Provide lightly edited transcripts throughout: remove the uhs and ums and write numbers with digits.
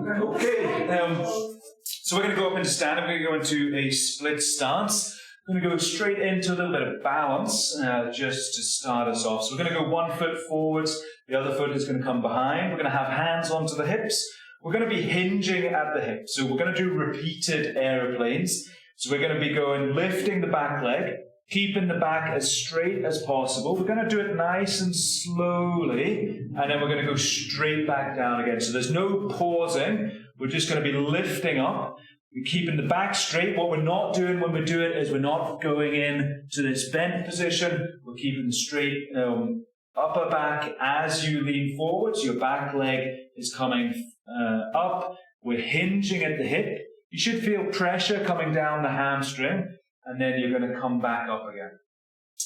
Okay, so we're going to go up into stand. I'm going to go into a split stance. I'm going to go straight into a little bit of balance just to start us off. So we're going to go 1 foot forwards, the other foot is going to come behind. We're going to have hands onto the hips. We're going to be hinging at the hips. So we're going to do repeated aeroplanes. So we're going to be going, lifting the back leg, keeping the back as straight as possible. We're going to do it nice and slowly, and then we're going to go straight back down again. So there's no pausing. We're just going to be lifting up. We're keeping the back straight. What we're not doing when we do it is we're not going in to this bent position. We're keeping the straight upper back as you lean forward. So your back leg is coming up. We're hinging at the hip. You should feel pressure coming down the hamstring. And then you're going to come back up again.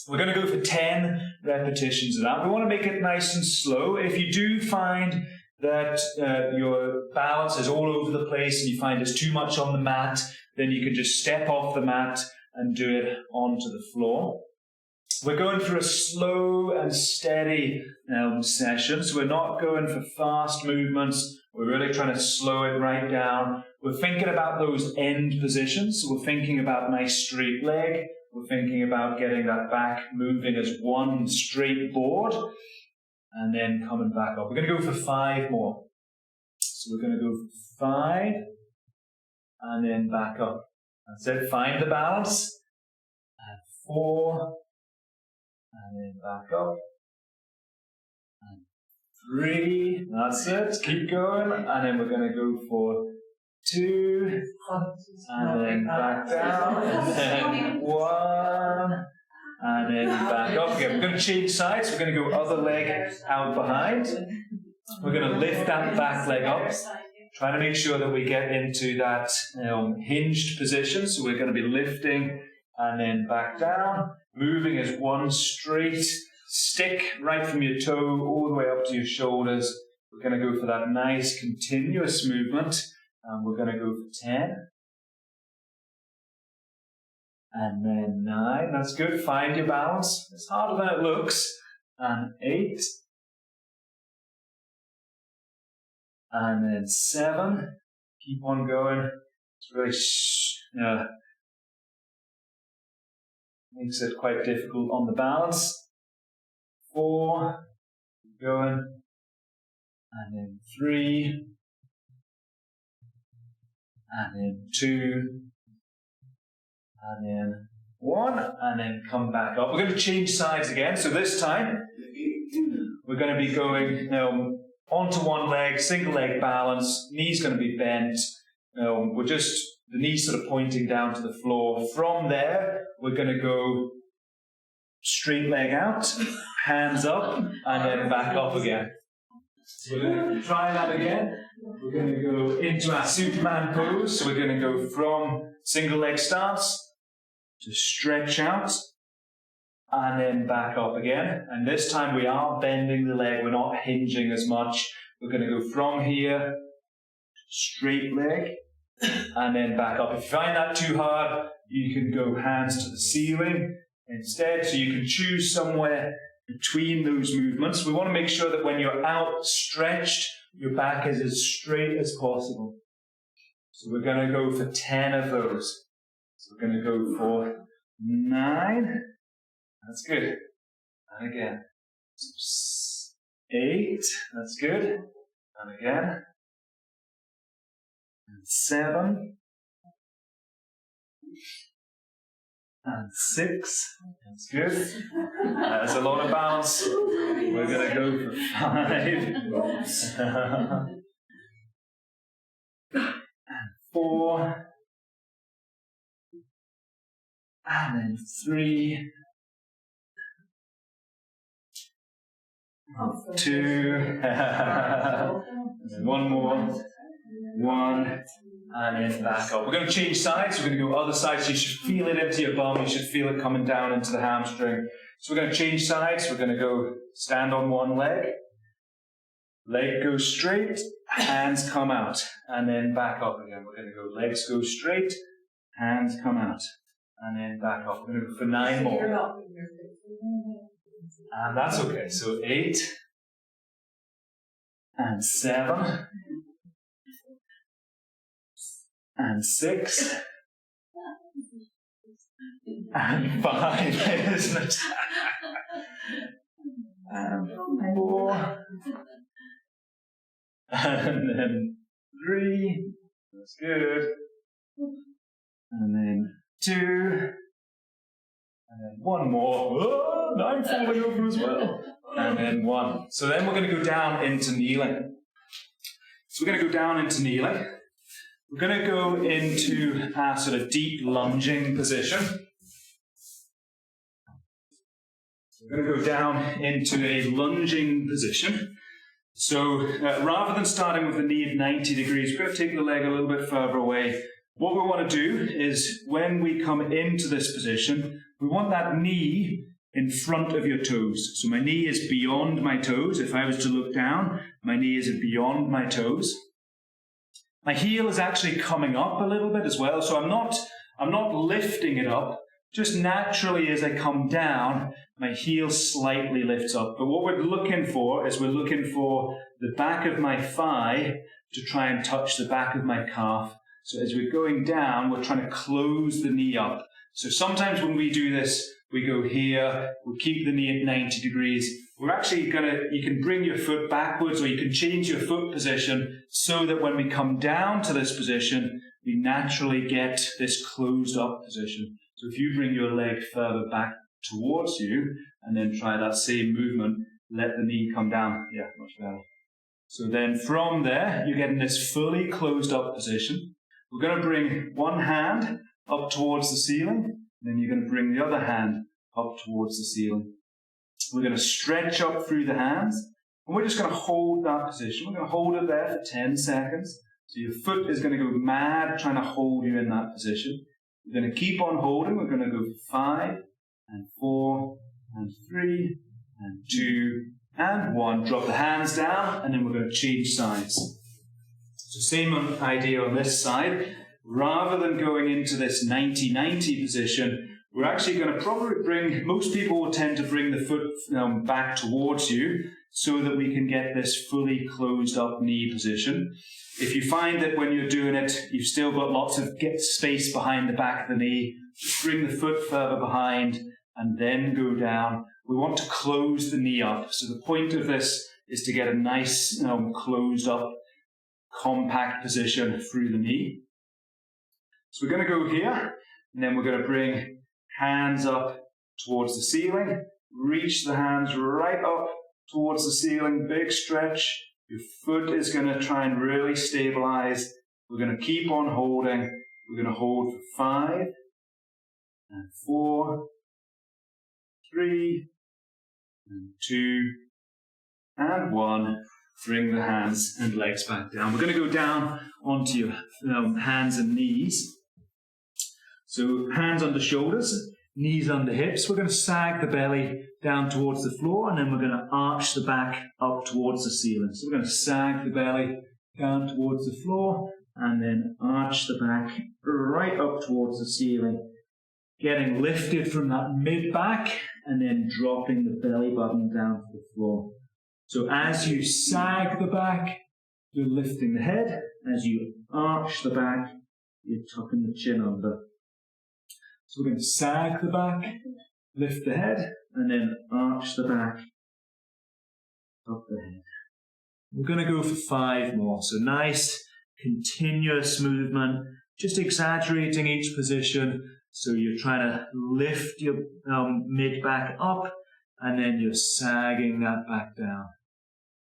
We're going to go for 10 repetitions of that. We want to make it nice and slow. If you do find that your balance is all over the place and you find there's too much on the mat, then you can just step off the mat and do it onto the floor. We're going through a slow and steady session, so we're not going for fast movements. We're really trying to slow it right down. We're thinking about those end positions. So we're thinking about nice straight leg. We're thinking about getting that back moving as one straight board and then coming back up. We're going to go for 5 more. So we're going to go for 5 and then back up. That's it. Find the balance. And 4 and then back up. And 3, that's it, keep going, and then we're going to go for 2, and then back down, and then 1, and then back up again. We're going to change sides, we're going to go other leg out behind. We're going to lift that back leg up, trying to make sure that we get into that hinged position, so we're going to be lifting and then back down, moving as one straight stick right from your toe all the way up to your shoulders. We're going to go for that nice continuous movement. And we're going to go for 10. And then 9. That's good. Find your balance. It's harder than it looks. And 8. And then 7. Keep on going. It's really makes it quite difficult on the balance. 4, keep going, and then 3, and then 2, and then 1, and then come back up. We're going to change sides again, so this time we're going to be going onto one leg, single leg balance, knees going to be bent, the knees sort of pointing down to the floor. From there, we're going to go straight leg out, hands up, and then back up again. So we're going to try that again. We're going to go into our Superman pose. So we're going to go from single leg stance to stretch out, and then back up again. And this time we are bending the leg. We're not hinging as much. We're going to go from here, straight leg, and then back up. If you find that too hard, you can go hands to the ceiling instead, so you can choose somewhere between those movements. We want to make sure that when you're outstretched, your back is as straight as possible. So we're going to go for 10 of those. So we're going to go for 9. That's good. And again. 8. That's good. And again. And 7. And 6. That's good. That's a lot of balance. We're going to go for 5. And 4. And then 3. 2. And then 1 more. 1. And then back up. We're going to change sides. We're going to go other sides. You should feel it into your bum. You should feel it coming down into the hamstring. So we're going to change sides. We're going to go stand on one leg. Leg goes straight. Hands come out. And then back up again. We're going to go legs go straight. Hands come out. And then back up. We're going to go for 9 more. And that's okay. So 8. And 7. and 6, and 5, isn't it? And 4, and then 3, that's good, and then 2, and then 1 more. Oh, now I'm falling over as well. And then 1. So then we're going to go down into kneeling. So we're going to go down into kneeling. We're going to go into our sort of deep lunging position. We're going to go down into a lunging position. So rather than starting with the knee at 90 degrees, we're going to take the leg a little bit further away. What we want to do is when we come into this position, we want that knee in front of your toes. So my knee is beyond my toes. If I was to look down, my knee is beyond my toes. My heel is actually coming up a little bit as well. So I'm not lifting it up. Just naturally as I come down, my heel slightly lifts up. But what we're looking for is we're looking for the back of my thigh to try and touch the back of my calf. So as we're going down, we're trying to close the knee up. So sometimes when we do this, we go here, we keep the knee at 90 degrees. We're actually you can bring your foot backwards or you can change your foot position so that when we come down to this position, we naturally get this closed up position. So if you bring your leg further back towards you and then try that same movement, let the knee come down. Yeah, much better. So then from there, you're getting this fully closed up position. We're going to bring one hand up towards the ceiling. Then you're going to bring the other hand up towards the ceiling. We're going to stretch up through the hands. And we're just going to hold that position. We're going to hold it there for 10 seconds. So your foot is going to go mad trying to hold you in that position. We're going to keep on holding. We're going to go for 5, and 4, and 3, and 2, and 1. Drop the hands down, and then we're going to change sides. So same idea on this side. Rather than going into this 90-90 position, we're actually going to probably most people will tend to bring the foot back towards you so that we can get this fully closed up knee position. If you find that when you're doing it, you've still got lots of space behind the back of the knee, just bring the foot further behind and then go down. We want to close the knee up. So the point of this is to get a nice closed up, compact position through the knee. So we're going to go here, and then we're going to bring hands up towards the ceiling. Reach the hands right up towards the ceiling, big stretch. Your foot is going to try and really stabilize. We're going to keep on holding. We're going to hold for 5, and 4, 3, and 2, and 1. Bring the hands and legs back down. We're going to go down onto your hands and knees. So hands under shoulders, knees under hips. We're going to sag the belly down towards the floor, and then we're going to arch the back up towards the ceiling. So we're going to sag the belly down towards the floor, and then arch the back right up towards the ceiling, getting lifted from that mid-back, and then dropping the belly button down to the floor. So as you sag the back, you're lifting the head. As you arch the back, you're tucking the chin under. So we're going to sag the back, lift the head, and then arch the back, up the head. We're going to go for 5 more. So nice, continuous movement, just exaggerating each position. So you're trying to lift your mid-back up, and then you're sagging that back down.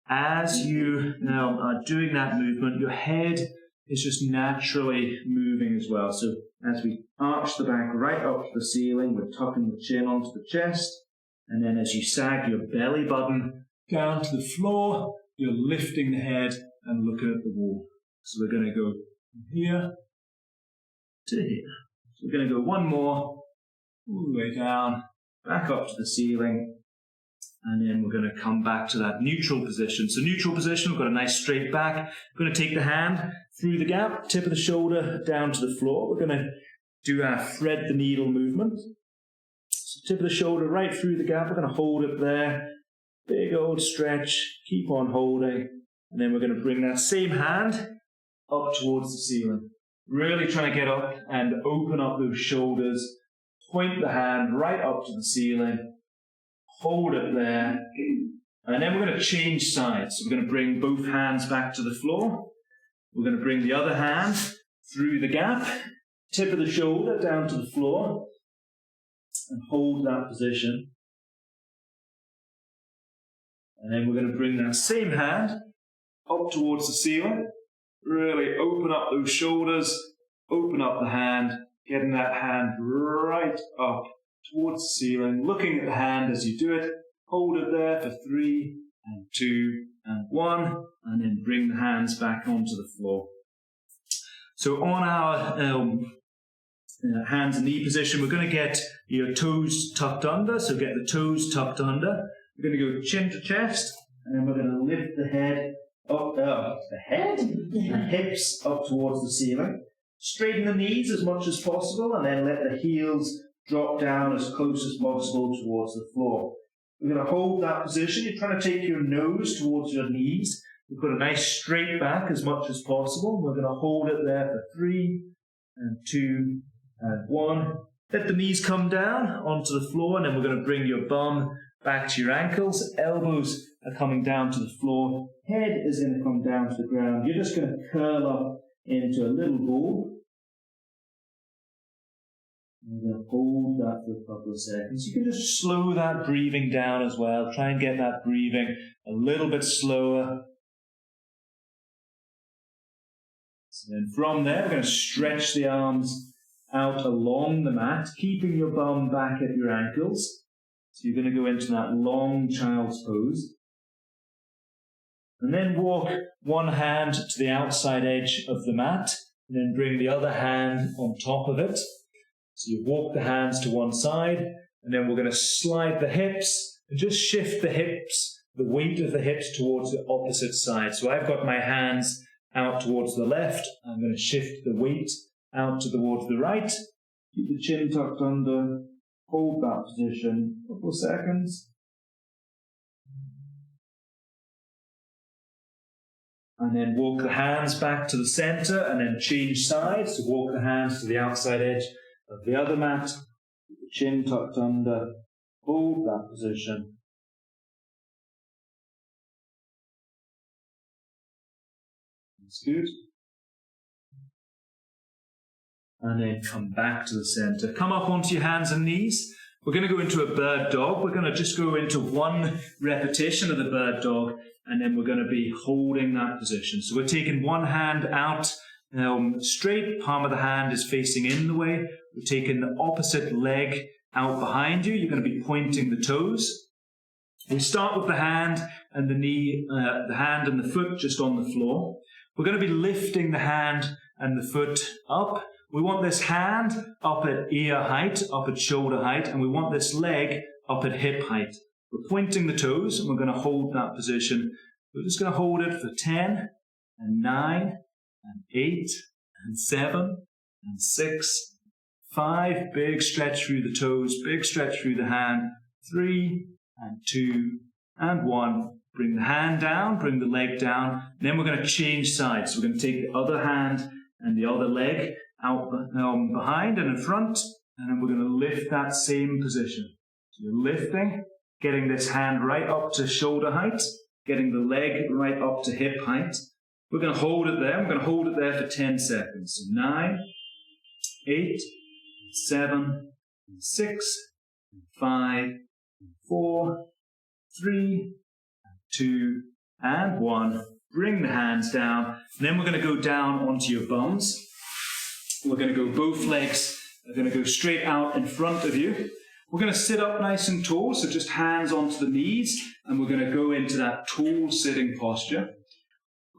As you are doing that movement, your head is just naturally moving as well. So as we arch the back right up to the ceiling, we're tucking the chin onto the chest. And then as you sag your belly button down to the floor, you're lifting the head and looking at the wall. So we're going to go from here to here. So we're going to go 1 more, all the way down, back up to the ceiling. And then we're going to come back to that neutral position. So neutral position, we've got a nice straight back. We're going to take the hand through the gap, tip of the shoulder down to the floor. We're going to do our thread the needle movement. So tip of the shoulder right through the gap. We're going to hold it there. Big old stretch. Keep on holding. And then we're going to bring that same hand up towards the ceiling. Really trying to get up and open up those shoulders. Point the hand right up to the ceiling. Hold it there. And then we're going to change sides. So we're going to bring both hands back to the floor. We're going to bring the other hand through the gap. Tip of the shoulder down to the floor. And hold that position. And then we're going to bring that same hand up towards the ceiling. Really open up those shoulders, open up the hand, getting that hand right up towards the ceiling, looking at the hand as you do it. Hold it there for 3 and 2 and 1, and then bring the hands back onto the floor. So on our hands and knee position, we're going to get your toes tucked under. So get the toes tucked under. We're going to go chin to chest, and then we're going to lift the head up, the hips up towards the ceiling. Straighten the knees as much as possible, and then let the heels drop down as close as possible towards the floor. We're going to hold that position. You're trying to take your nose towards your knees. We've got a nice straight back as much as possible. We're going to hold it there for 3 and 2 and 1. Let the knees come down onto the floor, and then we're going to bring your bum back to your ankles. Elbows are coming down to the floor. Head is going to come down to the ground. You're just going to curl up into a little ball. I'm going to hold that for a couple of seconds. You can just slow that breathing down as well. Try and get that breathing a little bit slower. So then from there, we're going to stretch the arms out along the mat, keeping your bum back at your ankles. So you're going to go into that long child's pose. And then walk one hand to the outside edge of the mat, and then bring the other hand on top of it. So you walk the hands to one side, and then we're going to slide the hips, and just shift the hips, the weight of the hips towards the opposite side. So I've got my hands out towards the left. I'm going to shift the weight out towards the right. Keep the chin tucked under. Hold that position a couple of seconds. And then walk the hands back to the center, and then change sides. So walk the hands to the outside edge of the other mat. Keep the chin tucked under. Hold that position. That's good. And then come back to the center. Come up onto your hands and knees. We're going to go into a bird dog. We're going to just go into one repetition of the bird dog, and then we're going to be holding that position. So we're taking one hand out straight, palm of the hand is facing in the way. We're taking the opposite leg out behind you. You're going to be pointing the toes. We start with the hand and the knee, the hand and the foot just on the floor. We're going to be lifting the hand and the foot up. We want this hand up at ear height, up at shoulder height, and we want this leg up at hip height. We're pointing the toes, and we're going to hold that position. We're just going to hold it for 10, and 9, and 8, and 7, and 6, 5. Big stretch through the toes, big stretch through the hand. 3, and 2, and 1. Bring the hand down, bring the leg down. And then we're going to change sides. So we're going to take the other hand and the other leg out behind and in front, and then we're going to lift that same position. So you're lifting, getting this hand right up to shoulder height, getting the leg right up to hip height. We're going to hold it there. We're going to hold it there for 10 seconds. So 9, 8, 7, 6, 5, 4, 3, 2, and 1. Bring the hands down. And then we're going to go down onto your bums. We're going to go, both legs are going to go straight out in front of you. We're going to sit up nice and tall, so just hands onto the knees, and we're going to go into that tall sitting posture.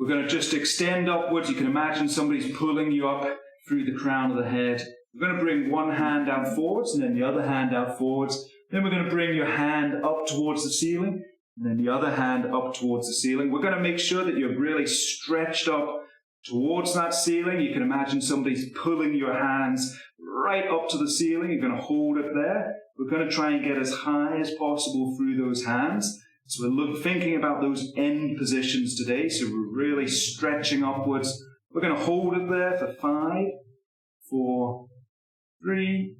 We're going to just extend upwards. You can imagine somebody's pulling you up through the crown of the head. We're going to bring one hand out forwards, and then the other hand out forwards. Then we're going to bring your hand up towards the ceiling, and then the other hand up towards the ceiling. We're going to make sure that you're really stretched up towards that ceiling. You can imagine somebody's pulling your hands right up to the ceiling. You're going to hold it there. We're going to try and get as high as possible through those hands. So we're thinking about those end positions today. So we're really stretching upwards. We're going to hold it there for 5, 4, 3,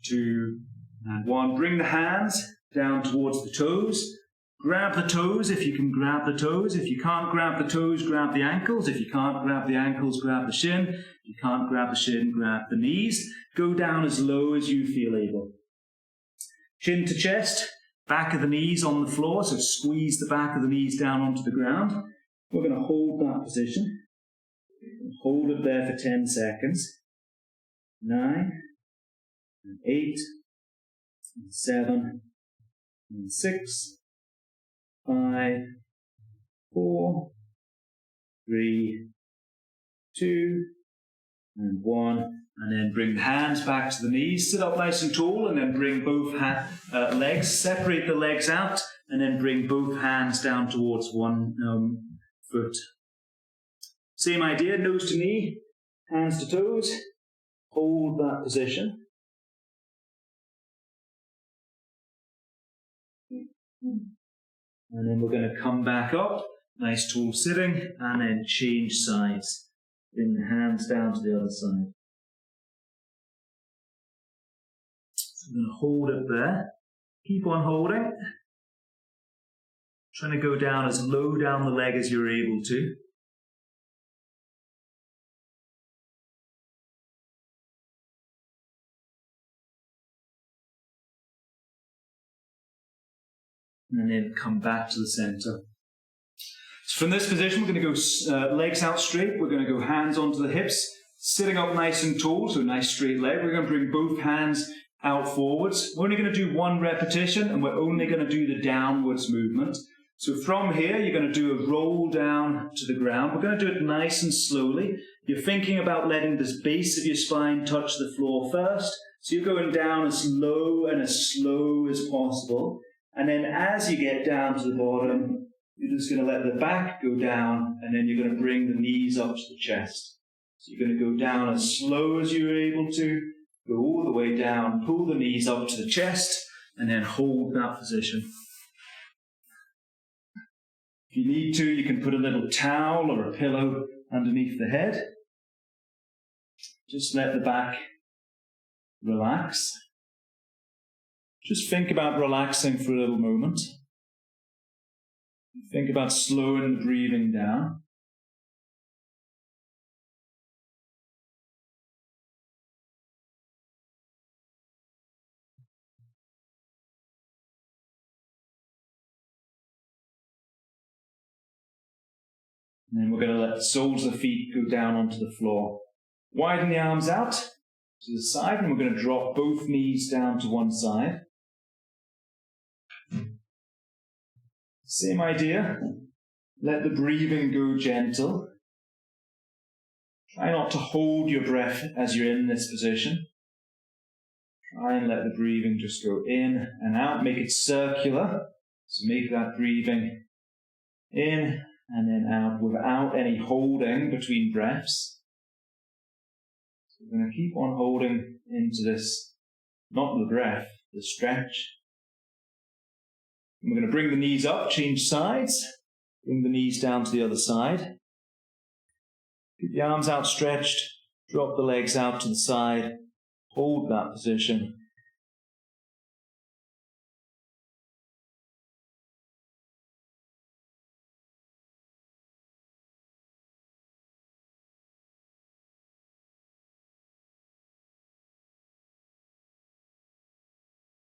2, and 1. Bring the hands down towards the toes. Grab the toes if you can grab the toes. If you can't grab the toes, grab the ankles. If you can't grab the ankles, grab the shin. If you can't grab the shin, grab the knees. Go down as low as you feel able. Chin to chest, back of the knees on the floor, so squeeze the back of the knees down onto the ground. We're going to hold that position. Hold it there for 10 seconds. 9, and 8, and 7, and 6, 5, 4, 3, 2, and 1. And then bring the hands back to the knees. Sit up nice and tall, and then bring both legs. Separate the legs out, and then bring both hands down towards one foot. Same idea, nose to knee, hands to toes. Hold that position. And then we're going to come back up, nice tall sitting, and then change sides. Bring the hands down to the other side. So I'm going to hold it there. Keep on holding. Trying to go down as low down the leg as you're able to. And then come back to the center. So from this position, we're going to go legs out straight. We're going to go hands onto the hips, sitting up nice and tall, so nice straight leg. We're going to bring both hands out forwards. We're only going to do 1 repetition, and we're only going to do the downwards movement. So from here, you're going to do a roll down to the ground. We're going to do it nice and slowly. You're thinking about letting the base of your spine touch the floor first. So you're going down as low and as slow as possible. And then as you get down to the bottom, you're just going to let the back go down, and then you're going to bring the knees up to the chest. So you're going to go down as slow as you're able to, go all the way down, pull the knees up to the chest, and then hold that position. If you need to, you can put a little towel or a pillow underneath the head. Just let the back relax. Just think about relaxing for a little moment. Think about slowing the breathing down. And then we're going to let the soles of the feet go down onto the floor. Widen the arms out to the side, and we're going to drop both knees down to one side. Same idea. Let the breathing go gentle. Try not to hold your breath as you're in this position. Try and let the breathing just go in and out. Make it circular. So make that breathing in and then out without any holding between breaths. So we're going to keep on holding into this, not the breath, the stretch. And we're going to bring the knees up, change sides, bring the knees down to the other side. Keep the arms outstretched, drop the legs out to the side, hold that position.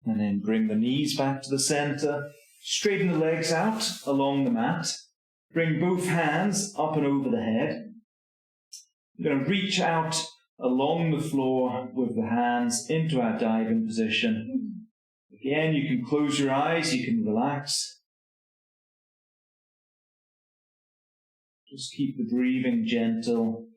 And then bring the knees back to the center. Straighten the legs out along the mat. Bring both hands up and over the head. We're going to reach out along the floor with the hands into our diving position. Again, you can close your eyes, you can relax. Just keep the breathing gentle.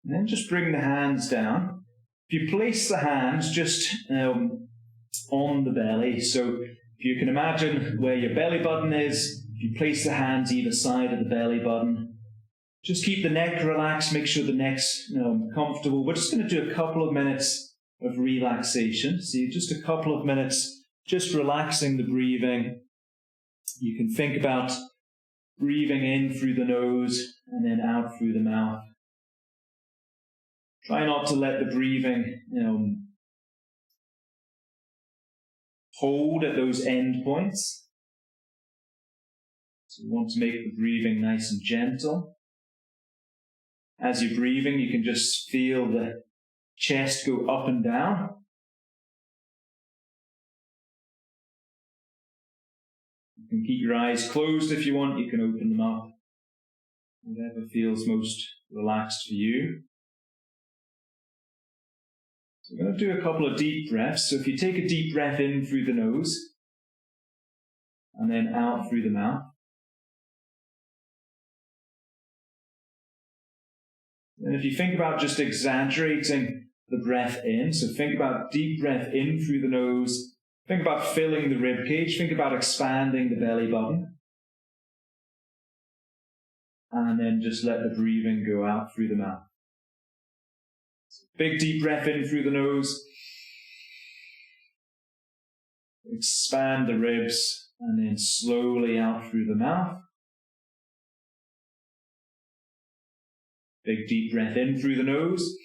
And then just bring the hands down. If you place the hands just on the belly, so if you can imagine where your belly button is, if you place the hands either side of the belly button, just keep the neck relaxed, make sure the neck's comfortable. We're just going to do a couple of minutes of relaxation. So just a couple of minutes, just relaxing the breathing. You can think about breathing in through the nose and then out through the mouth. Try not to let the breathing hold at those end points. So we want to make the breathing nice and gentle. As you're breathing, you can just feel the chest go up and down. You can keep your eyes closed if you want. You can open them up. Whatever feels most relaxed for you. So we're going to do a couple of deep breaths. So if you take a deep breath in through the nose and then out through the mouth. And if you think about just exaggerating the breath in, so think about deep breath in through the nose, think about filling the rib cage, think about expanding the belly button, and then just let the breathing go out through the mouth. So big deep breath in through the nose, expand the ribs, and then slowly out through the mouth. Big deep breath in through the nose.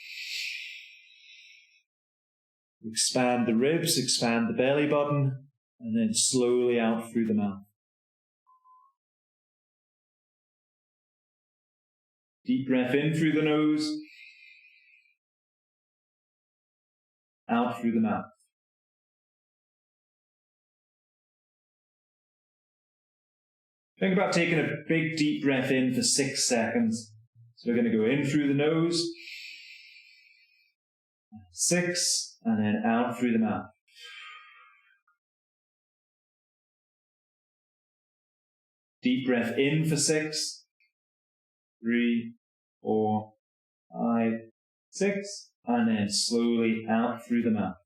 Expand the ribs, expand the belly button, and then slowly out through the mouth. Deep breath in through the nose. Out through the mouth. Think about taking a big deep breath in for 6 seconds. So we're going to go in through the nose, 6, and then out through the mouth. Deep breath in for 6, 3, 4, 5, 6, and then slowly out through the mouth.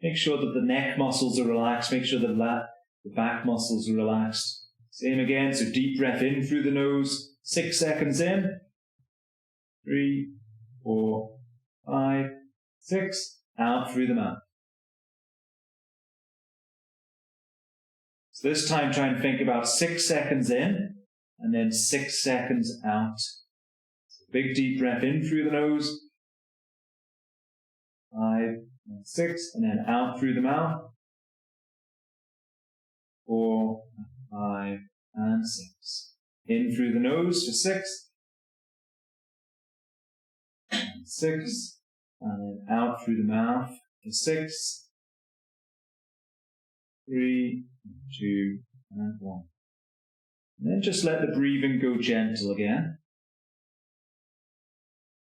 Make sure that the neck muscles are relaxed. Make sure that the back muscles are relaxed. Same again, so deep breath in through the nose, 6 seconds in, 3, 4, 5, 6, out through the mouth. So this time try and think about 6 seconds in, and then 6 seconds out. So big deep breath in through the nose, 5, 6, and then out through the mouth. 4, 5, and 6. In through the nose for 6, and 6, and then out through the mouth for 6, 3, 2, and 1. And then just let the breathing go gentle again.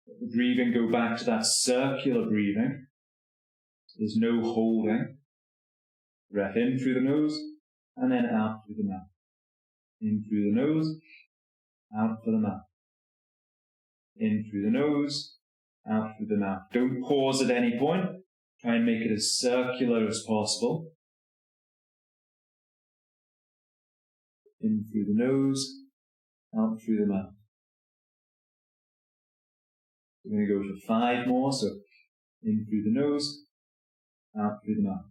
Let the breathing go back to that circular breathing. So there's no holding. Breath in through the nose, and then out through the mouth. In through the nose, out through the mouth. In through the nose, out through the mouth. Don't pause at any point. Try and make it as circular as possible. In through the nose, out through the mouth. We're going to go for 5 more. So in through the nose, out through the mouth.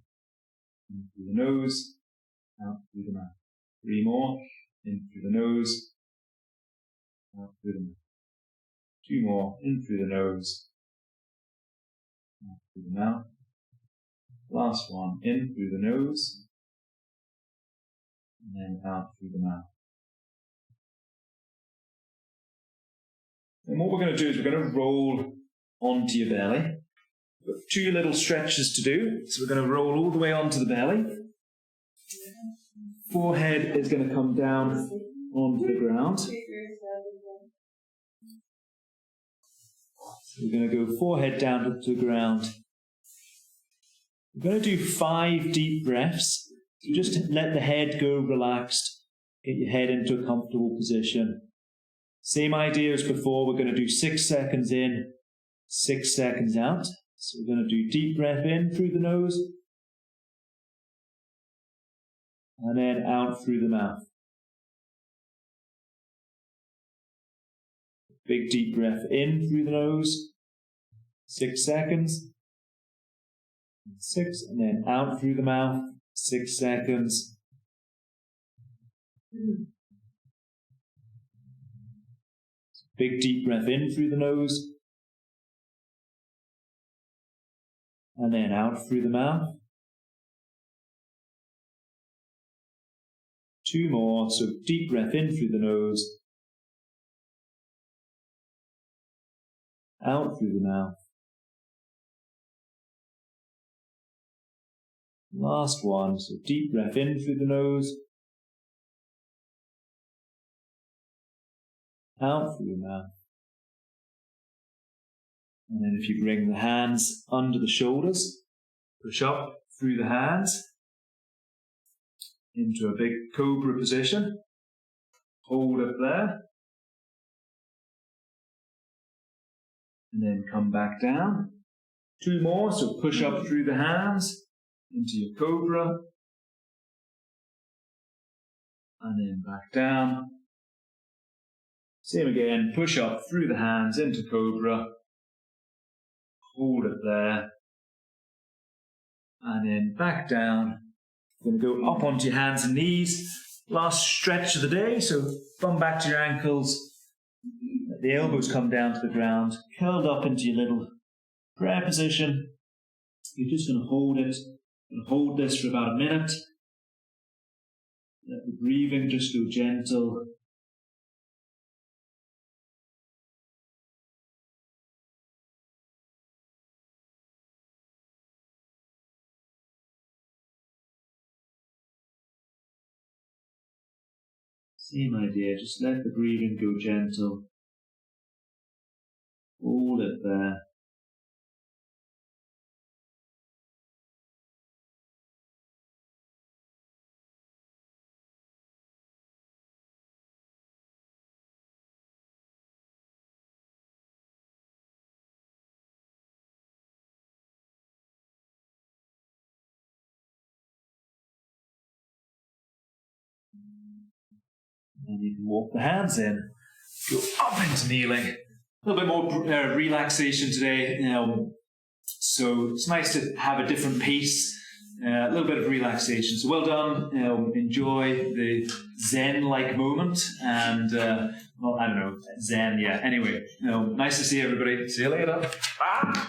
In through the nose, out through the mouth. 3 more. In through the nose, out through the mouth. 2 more. In through the nose, out through the mouth. Last one. In through the nose, and then out through the mouth. And what we're going to do is we're going to roll onto your belly. We've got 2 little stretches to do. So we're going to roll all the way onto the belly. Forehead is going to come down onto the ground. So we're going to go forehead down to the ground. We're going to do 5 deep breaths. So just let the head go relaxed. Get your head into a comfortable position. Same idea as before. We're going to do 6 seconds in, 6 seconds out. So we're going to do deep breath in through the nose, and then out through the mouth. Big deep breath in through the nose, 6 seconds, 6, and then out through the mouth, 6 seconds. Big deep breath in through the nose, and then out through the mouth. 2 more, so deep breath in through the nose, out through the mouth. Last one, so deep breath in through the nose, out through the mouth. And then if you bring the hands under the shoulders, push up through the hands into a big cobra position. Hold it there. And then come back down. 2 more, so push up through the hands into your cobra. And then back down. Same again, push up through the hands into cobra. Hold it there. And then back down. You're going to go up onto your hands and knees. Last stretch of the day, so bum back to your ankles. Let the elbows come down to the ground. Curled up into your little prayer position. You're just going to hold it. You're going to hold this for about a minute. Let the breathing just go gentle. Same idea, just let the breathing go gentle. Hold it there. And you can walk the hands in, go up into kneeling. A little bit more relaxation today. So it's nice to have a different pace, a little bit of relaxation. So well done. Enjoy the Zen-like moment. And, well, I don't know, Zen, yeah. Anyway, nice to see everybody. See you later. Bye.